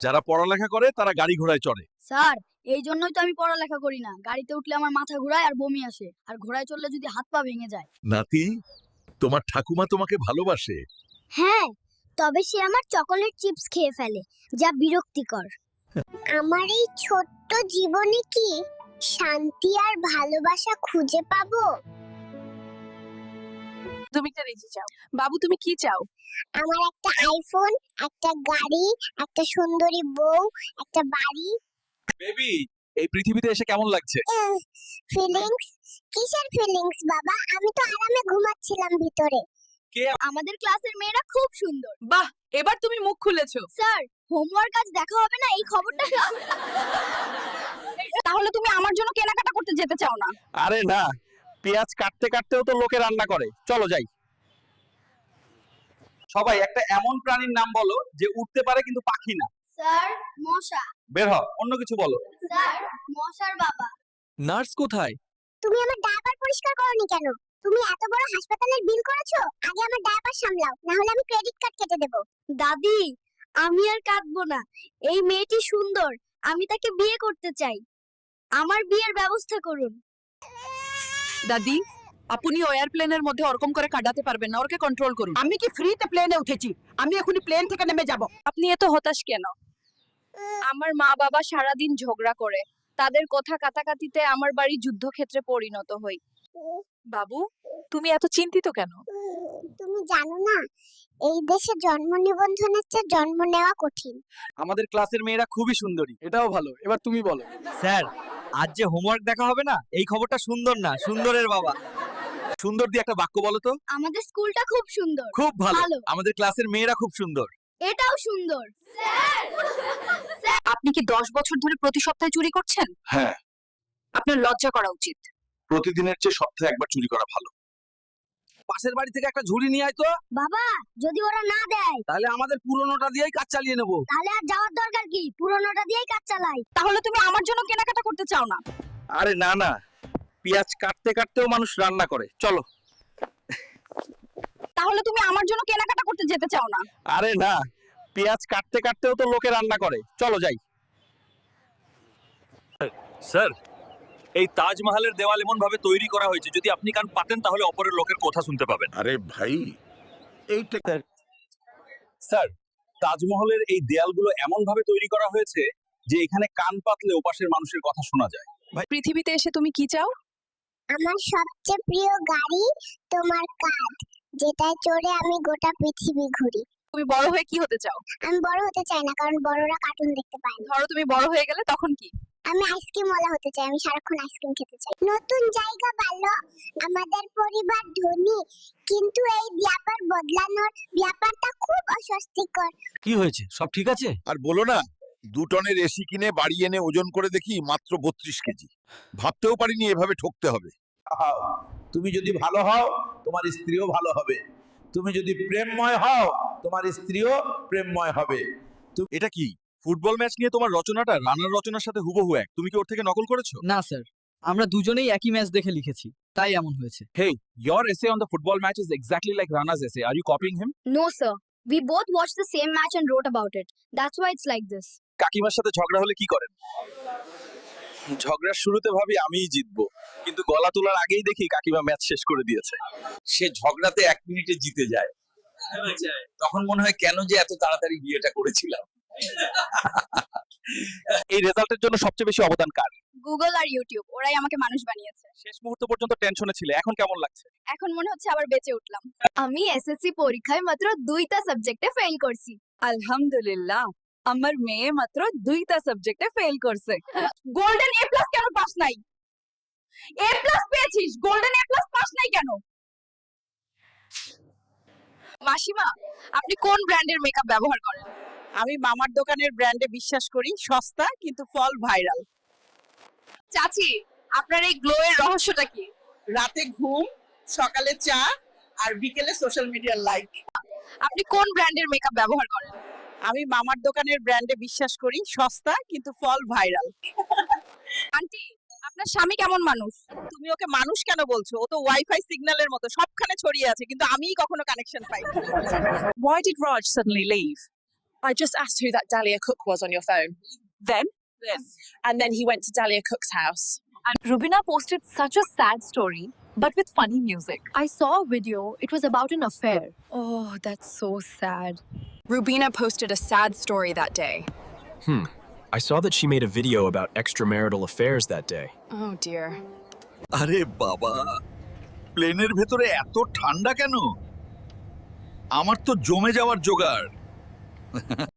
যারা পড়ালেখা করে তারা গাড়ি ঘোড়ায় চড়ে। স্যার, এই জন্যই তো আমি পড়ালেখা করি না। গাড়িতে উঠলে আমার মাথা ঘোরায় আর বমি আসে, আর ঘোড়ায় চড়লে যদি হাত পা ভেঙে যায়। নাতি, তোমার ঠাকুমা তোমাকে ভালোবাসে। হ্যাঁ, তবে সে আমার চকোলেট চিপস খেয়ে ফেলে, যা বিরক্তিকর। আমার এই ছোট্ট জীবনে কি শান্তি আর ভালোবাসা খুঁজে পাবো? তুমি একটা রেজি চাও। বাবু, তুমি কি চাও? আমার একটা আইফোন, একটা গাড়ি, একটা সুন্দরী বউ, একটা বাড়ি। বেবি, এই পৃথিবীতে এসে কেমন লাগছে? ফিলিংস? কিসের ফিলিংস বাবা? আমি তো আরামে ঘুমাচ্ছিলাম ভিতরে। আমাদের ক্লাসের মেয়েরা খুব সুন্দর। বাহ, এবার তুমি মুখ খুলেছো। স্যার, হোমওয়ার্ক আজ দেখা হবে না, এই খবরটা তাহলে তুমি আমার জন্য কেনাকাটা করতে যেতে চাও না? আরে না, পেঁয়াজ কাটতে কাটতেও তো লোকে রান্না করে। চলো যাই। সবাই একটা এমন প্রাণীর নাম বলো যে উঠতে পারে কিন্তু পাখি না। স্যার, মশা। বের হ, অন্য কিছু বলো। স্যার, মশার বাবা। নার্স কোথায়? তুমি আমার ডায়াপার পরিষ্কার করোনি কেন? তুমি এত বড় হাসপাতালের বিল করেছো, আগে আমার ডায়াপার সামলাও, না হলে আমি ক্রেডিট কার্ড কেটে দেব। দাদি, আমি আর কাঁদবো না। এই মেয়েটি সুন্দর, আমি তাকে বিয়ে করতে চাই। আমার বিয়ের ব্যবস্থা করুন। দাদি, আপনি এয়ারপ্লেনের মধ্যে ওরকম করে কাটাতে পারবেন না, ওকে কন্ট্রোল করুন। আমি কি ফ্রিতে প্লেনে উঠেছি? আমি এখনই প্লেন থেকে নেমে যাব। আপনি এত হতাশ কেন? আমার মা বাবা সারাদিন ঝগড়া করে, তাদের কথা কাটাকাটিতে আমার বাড়ি যুদ্ধক্ষেত্রে পরিণত হই। বাবু, তুমি এত চিন্তিত কেন? তুমি জানো না, এই দেশে জন্ম নিবন্ধনের চেয়ে জন্ম নেওয়া কঠিন। আমাদের ক্লাসের মেয়েরা খুবই সুন্দরী। এটাও ভালো। এবার তুমি বলো। স্যার, আজ যে হোমওয়ার্ক দেখা হবে না, এই খবরটা সুন্দর না, সুন্দরের বাবা। সুন্দর দিয়ে একটা বাক্য বলো তো। আমাদের স্কুলটা খুব সুন্দর। খুব ভালো। ভালো। আমাদের ক্লাসের মেয়েরা খুব সুন্দর। এটাও সুন্দর। আপনি কি 10 বছর ধরে প্রতি সপ্তাহে চুরি করছেন? হ্যাঁ। আপনার লজ্জা করা উচিত। প্রতিদিনের চেয়ে সপ্তাহে একবার চুরি করা ভালো। পাশের বাড়ি থেকে একটা ঝুড়ি নিয়ে আয় তো। বাবা, যদি ওরা না দেয় তাহলে আমাদের পুরনোটা দিয়েই কাজ চালিয়ে নেবো। তাহলে আর যাওয়ার দরকার কি? পুরোনোটা দিয়েই কাজ চালাই। তাহলে তুমি আমার জন্য কেনাকাটা করতে চাও না? আরে না না, পেঁয়াজ কাটতে কাটতেও মানুষ রান্না করে। চলো। তাহলে তুমি আমার জন্য কেনাকাটা করতে যেতে চাও না? আরে না, পেঁয়াজ কাটতে কাটতেও তো লোকে রান্না করে। চলো যাই। স্যার, এই তাজমহলের দেওয়াল এমন ভাবে তৈরি করা হয়েছে, যদি আপনি কান পাতেন তাহলে অপরের লোকের কথা শুনতে পাবেন। আরে ভাই, এইটা স্যার, তাজমহলের এই দেয়ালগুলো এমন ভাবে তৈরি করা হয়েছে যে এখানে কান পাতলে ওপাশের মানুষের কথা শোনা যায়। পৃথিবীতে এসে তুমি কি চাও? আমার সবচেয়ে প্রিয় গাড়ি তোমার কাঁধ, যেটায় চড়ে আমি গোটা পৃথিবী ঘুরি। তুমি বড় হয়ে কি হতে চাও? আমি বড় হতে চাই না, কারণ বড়রা কার্টুন দেখতে পায় না। ধরো তুমি বড় হয়ে গেলে তখন কি? আমি আইসক্রিমওয়ালা হতে চাই, আমি সারাক্ষণ আইসক্রিম খেতে চাই। নতুন জায়গা ভালো, আমাদের পরিবার ধনী, কিন্তু এই ব্যাপার বদলানোর ব্যাপারটা খুব অস্বস্তিকর। কি হয়েছে? সব ঠিক আছে? আর বলো না, 2 টনের এসি কিনে বাড়ি এনে ওজন করে দেখি মাত্র 32 কেজি। ভাবতেও পারিনি এভাবে ঠকতে হবে। তুমি যদি ভালো হও, তোমার স্ত্রীও ভালো হবে। তুমি যদি প্রেমময় হও, তোমার স্ত্রীও প্রেমময় হবে। এটা কি? ফুটবল ম্যাচ নিয়ে তোমার রচনাটা রানার রচনার সাথে হুবহু এক। তুমি কি ওর থেকে নকল করেছো? না স্যার, আমরা দুজনেই একই ম্যাচ দেখে লিখেছি, তাই এমন হয়েছে। Hey, your essay on the football match is exactly like Rana's essay. Are you copying him? No, sir. We both watched the same match and wrote about it. That's why it's like this. কাকিমার সাথে ঝগড়া হলে কি করেন? ঝগড়ার শুরুতে ভাবি আমিই জিতবো, কিন্তু গলা তোলার আগেই দেখি কাকিমা ম্যাচ শেষ করে দিয়েছে। সে ঝগড়াতে 1 মিনিটে জিতে যায়। তখন মনে হয় কেন যে এত তাড়াতাড়ি বিয়েটা করেছিলাম। এই রেজাল্টের জন্য সবচেয়ে বেশি অবদান কার? গুগল আর ইউটিউব, ওরাই আমাকে মানুষ বানিয়েছে। শেষ মুহূর্ত পর্যন্ত টেনশনে ছিলে, এখন কেমন লাগছে? এখন মনে হচ্ছে আবার বেঁচে উঠলাম। আমি এসএসসি পরীক্ষায় মাত্র 2টা সাবজেক্টে ফেল করছি। আলহামদুলিল্লাহ, আমার মেয়ে মাত্র 2টা সাবজেক্টে ফেল করছে। গোল্ডেন এ প্লাস কেন পাস নাই? এ প্লাস পেয়েছিস, গোল্ডেন এ প্লাস পাস নাই কেন? মাসিমা, আপনি কোন ব্র্যান্ডের মেকআপ ব্যবহার করেন? আমি মামার দোকানের ব্র্যান্ডে বিশ্বাস করি, সস্তা কিন্তু ফল ভাইরাল। চাচি, আপনার এই গ্লো এর রহস্যটা কি? রাতে ঘুম, সকালে চা, আর বিকেলে সোশ্যাল মিডিয়ার লাইক। আপনি কোন ব্র্যান্ডের মেকআপ ব্যবহার করেন? আমি মামার দোকানের ব্র্যান্ডে বিশ্বাস করি, সস্তা কিন্তু ফল ভাইরাল। আন্টি, আপনার স্বামী কেমন মানুষ? তুমি ওকে মানুষ কেন বলছো? ও তো ওয়াইফাই সিগন্যালের মতো সবখানে ছড়িয়ে আছে, কিন্তু আমিই কখনো কানেকশন পাই না। Why did Raj suddenly leave? I just asked who that Dahlia Cook was on your phone. Then? And then he went to Dahlia Cook's house. And Rubina posted such a sad story, but with funny music. I saw a video. It was about an affair. Oh, that's so sad. Rubina posted a sad story that day. I saw that she made a video about extramarital affairs that day. Oh dear. আরে বাবা, প্লেনের ভেতরে এত ঠান্ডা কেন? আমার তো জমে যাওয়ার জোগাড়।